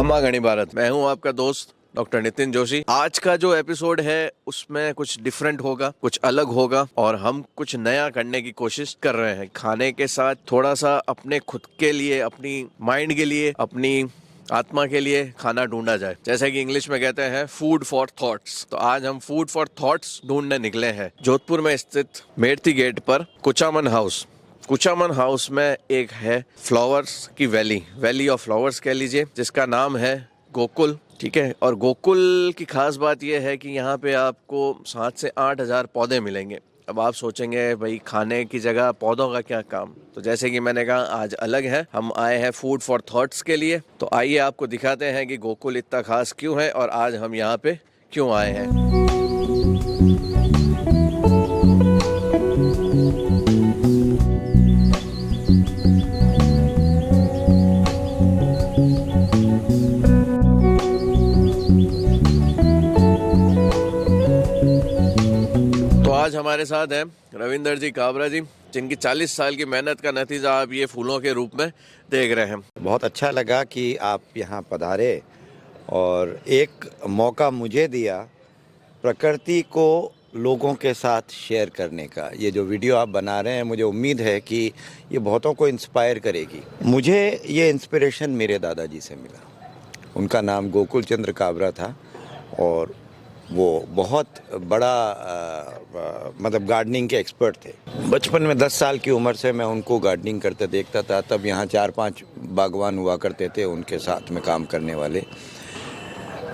खमा गणी भारत। मैं हूं आपका दोस्त डॉक्टर नितिन जोशी। आज का जो एपिसोड है उसमें कुछ डिफरेंट होगा, कुछ अलग होगा और हम कुछ नया करने की कोशिश कर रहे हैं। खाने के साथ थोड़ा सा अपने खुद के लिए, अपनी माइंड के लिए, अपनी आत्मा के लिए खाना ढूंढा जाए। जैसे कि इंग्लिश में कहते हैं फूड फॉर थॉट्स। तो आज हम फूड फॉर थॉट्स ढूंढने निकले हैं जोधपुर में स्थित मेरती गेट पर कुचामन हाउस। कुचामन हाउस में एक है फ्लावर्स की वैली ऑफ फ्लावर्स कह लीजिए, जिसका नाम है गोकुल। ठीक है, और गोकुल की खास बात यह है कि यहाँ पे आपको 7 से 8 हज़ार पौधे मिलेंगे। अब आप सोचेंगे भाई खाने की जगह पौधों का क्या काम। तो जैसे कि मैंने कहा आज अलग है, हम आए हैं फूड फॉर थॉट्स के लिए। तो आइए आपको दिखाते हैं कि गोकुल इतना खास क्यों है और आज हम यहाँ पे क्यों आए हैं। आज हमारे साथ हैं रविंदर जी काबरा जी, जिनकी 40 साल की मेहनत का नतीजा आप ये फूलों के रूप में देख रहे हैं। बहुत अच्छा लगा कि आप यहाँ पधारे और एक मौका मुझे दिया प्रकृति को लोगों के साथ शेयर करने का। ये जो वीडियो आप बना रहे हैं, मुझे उम्मीद है कि ये बहुतों को इंस्पायर करेगी। मुझे ये इंस्पिरेशन मेरे दादाजी से मिला। उनका नाम गोकुल चंद्र काबरा था और वो बहुत बड़ा मतलब गार्डनिंग के एक्सपर्ट थे। बचपन में 10 साल की उम्र से मैं उनको गार्डनिंग करते देखता था। तब यहाँ 4-5 बागवान हुआ करते थे उनके साथ में काम करने वाले,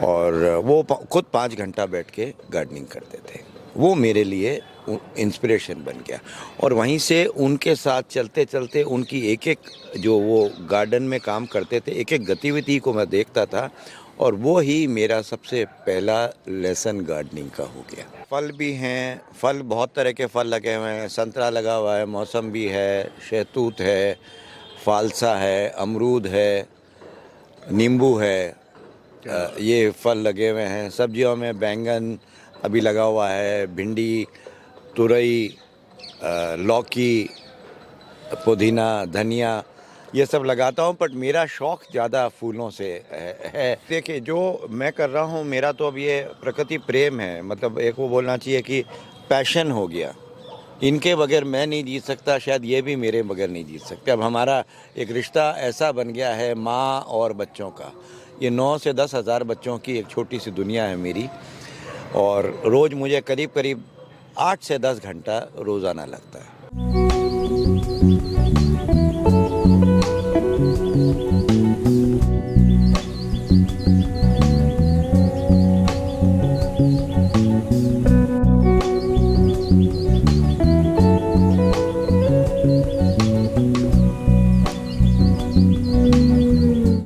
और वो खुद 5 घंटा बैठ के गार्डनिंग करते थे। वो मेरे लिए इंस्पिरेशन बन गया और वहीं से उनके साथ चलते चलते उनकी एक एक जो वो गार्डन में काम करते थे, एक एक गतिविधि को मैं देखता था और वो ही मेरा सबसे पहला लेसन गार्डनिंग का हो गया। फल भी हैं, फल बहुत तरह के फल लगे हुए हैं। संतरा लगा हुआ है, मौसम्बी है, शहतूत है, फालसा है, अमरूद है, नींबू है, ये फल लगे हुए हैं। सब्जियों में बैंगन अभी लगा हुआ है, भिंडी, तुरई, लौकी, पुदीना, धनिया, ये सब लगाता हूँ। बट मेरा शौक़ ज़्यादा फूलों से है। देखिए, जो मैं कर रहा हूँ मेरा तो अब ये प्रकृति प्रेम है। मतलब एक वो बोलना चाहिए कि पैशन हो गया। इनके बगैर मैं नहीं जी सकता, शायद ये भी मेरे बगैर नहीं जी सकते। अब हमारा एक रिश्ता ऐसा बन गया है माँ और बच्चों का। ये 9 से 10 हज़ार बच्चों की एक छोटी सी दुनिया है मेरी, और रोज़ मुझे करीब करीब 8 से 10 घंटा रोज़ाना लगता है।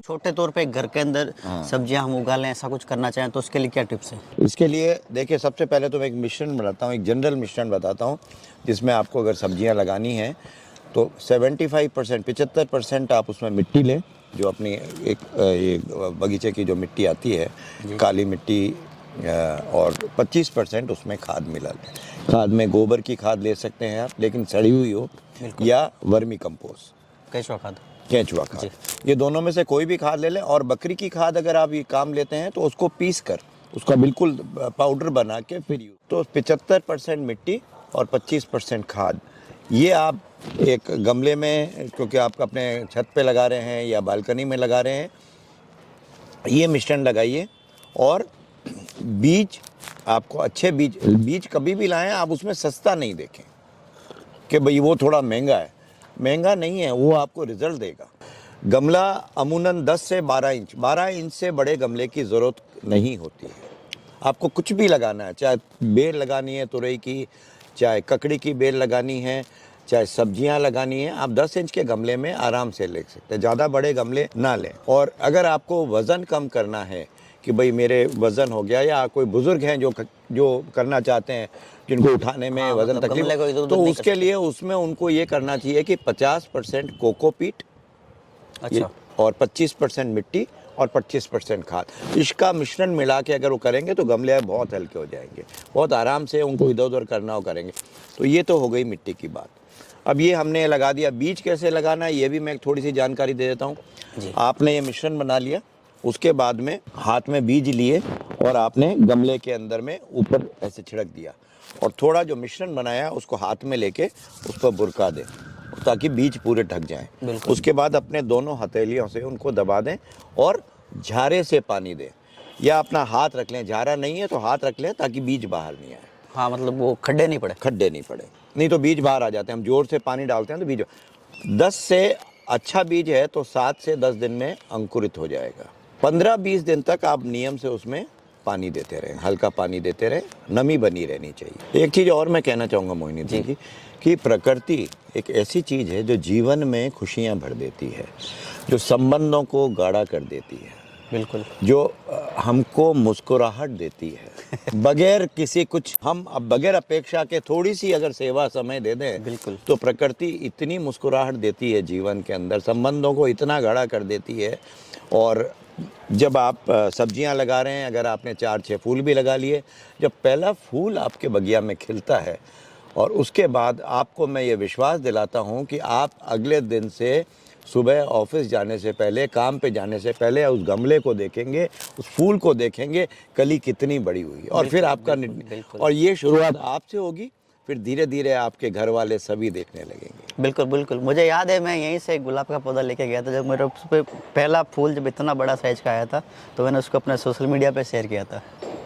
छोटे तौर पे घर के अंदर सब्जियां हम उगा लें, ऐसा कुछ करना चाहें तो उसके लिए क्या टिप्स हैं? इसके लिए देखिए, सबसे पहले तो मैं एक मिश्रण बनाता हूँ, एक जनरल मिश्रण बताता हूँ, जिसमें आपको अगर सब्जियां लगानी हैं तो 75% आप उसमें मिट्टी लें, जो अपनी एक बगीचे की जो मिट्टी आती है, काली मिट्टी, और 25% उसमें खाद मिला लें। खाद में गोबर की खाद ले सकते हैं आप, लेकिन सड़ी हुई हो, या वर्मी कंपोस्ट, केंचुआ खाद, ये दोनों में से कोई भी खाद ले लें। और बकरी की खाद अगर आप ये काम लेते हैं तो उसको पीस कर उसका बिल्कुल पाउडर बना के फिर यूज। तो 75% मिट्टी और 25% खाद, ये आप एक गमले में, क्योंकि आप अपने छत पे लगा रहे हैं या बालकनी में लगा रहे हैं, ये मिश्रण लगाइए। और बीज, आपको अच्छे बीज कभी भी लाएं, आप उसमें सस्ता नहीं देखें कि भाई वो थोड़ा महंगा है। महंगा नहीं है, वो आपको रिजल्ट देगा। गमला अमूमन 10 से 12 इंच से बड़े गमले की ज़रूरत नहीं होती है। आपको कुछ भी लगाना है, चाहे बेल लगानी है तुरई की, चाहे ककड़ी की बेल लगानी है, चाहे सब्जियां लगानी है, आप 10 इंच के गमले में आराम से ले सकते हैं। ज़्यादा बड़े गमले ना लें। और अगर आपको वज़न कम करना है कि भाई मेरे वज़न हो गया, या कोई बुज़ुर्ग हैं जो करना चाहते हैं, जिनको उठाने में वज़न मतलब तकलीफ, तो उसके लिए उसमें उनको ये करना चाहिए कि 50% कोकोपीट, अच्छा, और 25% मिट्टी और 25% खाद, इसका मिश्रण मिला के अगर वो करेंगे तो गमले बहुत हल्के हो जाएंगे। बहुत आराम से उनको इधर उधर करना हो करेंगे। तो ये तो हो गई मिट्टी की बात। अब ये हमने लगा दिया। बीज कैसे लगाना है ये भी मैं थोड़ी सी जानकारी दे देता हूँ। आपने ये मिश्रण बना लिया, उसके बाद में हाथ में बीज लिए और आपने गमले के अंदर में ऊपर ऐसे छिड़क दिया और थोड़ा जो मिश्रण बनाया उसको हाथ में लेके उस पर बुरका दें ताकि बीज पूरे ढक जाएं। उसके बाद अपने दोनों हथेलियों से उनको दबा दें और झारे से पानी दें, या अपना हाथ रख लें, झारा नहीं है तो हाथ रख लें ताकि बीज बाहर नहीं आए। हाँ, मतलब वो खड्डे नहीं पड़े। नहीं तो बीज बाहर आ जाते हैं। हम जोर से पानी डालते हैं तो बीज 10 से अच्छा बीज है तो 7 से 10 दिन में अंकुरित हो जाएगा। 15-20 दिन तक आप नियम से उसमें पानी देते रहें, हल्का पानी देते रहें, नमी बनी रहनी चाहिए। एक चीज़ और मैं कहना चाहूँगा मोहिनी जी कि प्रकृति एक ऐसी चीज़ है जो जीवन में खुशियाँ भर देती है, जो संबंधों को गाढ़ा कर देती है, बिल्कुल, जो हमको मुस्कुराहट देती है बगैर किसी कुछ, हम अब बगैर अपेक्षा के थोड़ी सी अगर सेवा समय दे दें बिल्कुल, तो प्रकृति इतनी मुस्कुराहट देती है जीवन के अंदर, संबंधों को इतना गाढ़ा कर देती है। और जब आप सब्जियां लगा रहे हैं, अगर आपने 4-6 फूल भी लगा लिए, जब पहला फूल आपके बगिया में खिलता है और उसके बाद आपको मैं ये विश्वास दिलाता हूँ कि आप अगले दिन से सुबह ऑफिस जाने से पहले, काम पे जाने से पहले उस गमले को देखेंगे, उस फूल को देखेंगे, कली कितनी बड़ी हुई और फिर आपका और ये शुरुआत आपसे होगी, फिर धीरे धीरे आपके घर वाले सभी देखने लगेंगे। बिल्कुल बिल्कुल। मुझे याद है मैं यहीं से गुलाब का पौधा लेके गया था, जब मेरे उस पे पहला फूल जब इतना बड़ा साइज का आया था तो मैंने उसको अपने सोशल मीडिया पे शेयर किया था।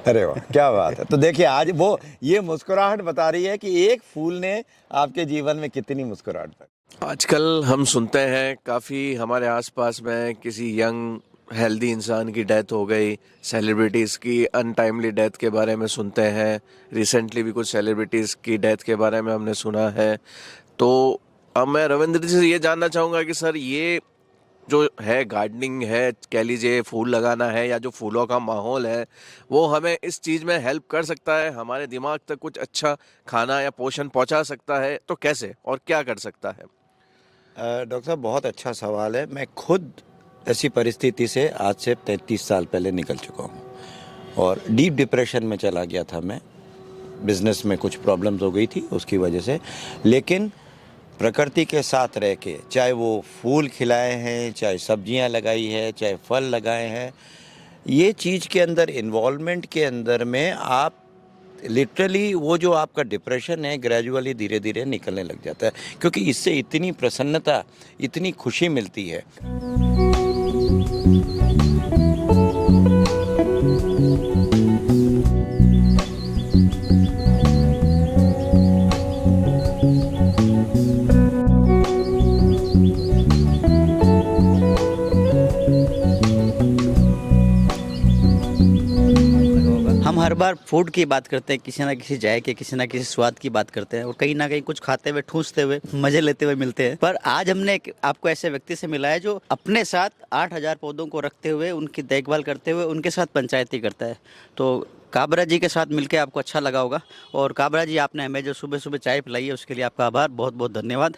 अरे वाह, क्या बात है। तो देखिए आज वो ये मुस्कुराहट बता रही है कि एक फूल ने आपके जीवन में कितनी मुस्कुराहट भरी। आजकल हम सुनते हैं काफ़ी हमारे आसपास में किसी यंग हेल्दी इंसान की डेथ हो गई, सेलिब्रिटीज़ की अनटाइमली डेथ के बारे में सुनते हैं, रिसेंटली भी कुछ सेलिब्रिटीज़ की डेथ के बारे में हमने सुना है। तो अब मैं रविंद्र जी से ये जानना चाहूँगा कि सर ये जो है गार्डनिंग है, कह लीजिए फूल लगाना है या जो फूलों का माहौल है, वो हमें इस चीज़ में हेल्प कर सकता है, हमारे दिमाग तक कुछ अच्छा खाना या पोषण पहुंचा सकता है, तो कैसे और क्या कर सकता है? डॉक्टर साहब बहुत अच्छा सवाल है। मैं खुद ऐसी परिस्थिति से आज से 33 साल पहले निकल चुका हूँ और डीप डिप्रेशन में चला गया था मैं। बिजनेस में कुछ प्रॉब्लम्स हो गई थी उसकी वजह से, लेकिन प्रकृति के साथ रह के, चाहे वो फूल खिलाए हैं, चाहे सब्जियां लगाई है, चाहे फल लगाए हैं, ये चीज़ के अंदर इन्वॉल्वमेंट के अंदर में आप लिटरली वो जो आपका डिप्रेशन है ग्रेजुअली धीरे धीरे निकलने लग जाता है, क्योंकि इससे इतनी प्रसन्नता, इतनी खुशी मिलती है। हम हर बार फूड की बात करते हैं, किसी ना किसी जायके, किसी ना किसी स्वाद की बात करते हैं और कहीं ना कहीं कुछ खाते हुए, ठूंसते हुए, मजे लेते हुए मिलते हैं। पर आज हमने आपको ऐसे व्यक्ति से मिला है जो अपने साथ 8000 पौधों को रखते हुए, उनकी देखभाल करते हुए, उनके साथ पंचायती करता है। तो काबरा जी के साथ मिलकर आपको अच्छा लगा होगा। और काबरा जी, आपने हमें जो सुबह सुबह चाय पिलाई है उसके लिए आपका आभार, बहुत बहुत धन्यवाद।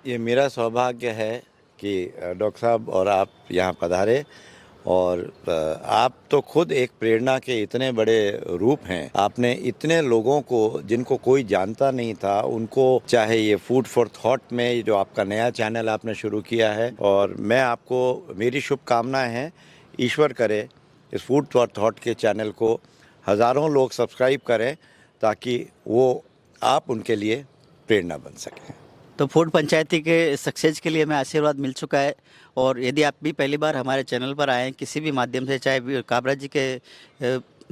ये मेरा सौभाग्य है कि डॉक्टर साहब और आप यहाँ पधारे, और आप तो खुद एक प्रेरणा के इतने बड़े रूप हैं। आपने इतने लोगों को, जिनको कोई जानता नहीं था, उनको, चाहे ये फूड फॉर थॉट में जो आपका नया चैनल आपने शुरू किया है, और मैं आपको, मेरी शुभकामनाएं हैं, ईश्वर करे इस फूड फॉर थॉट के चैनल को हज़ारों लोग सब्सक्राइब करें ताकि वो आप उनके लिए प्रेरणा बन सकें। तो फूड पंचायती के सक्सेस के लिए हमें आशीर्वाद मिल चुका है। और यदि आप भी पहली बार हमारे चैनल पर आए हैं किसी भी माध्यम से, चाहे काबरा जी के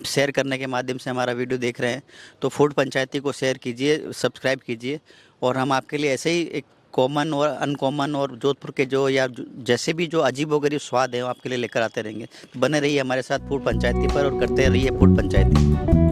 शेयर करने के माध्यम से हमारा वीडियो देख रहे हैं, तो फूड पंचायती को शेयर कीजिए, सब्सक्राइब कीजिए। और हम आपके लिए ऐसे ही एक कॉमन और अनकॉमन और जोधपुर के जो या जैसे भी जो अजीबोगरीब स्वाद है वो आपके लिए लेकर आते रहेंगे। तो बने रहिए हमारे साथ फूड पंचायती पर और करते रहिए फूड पंचायती।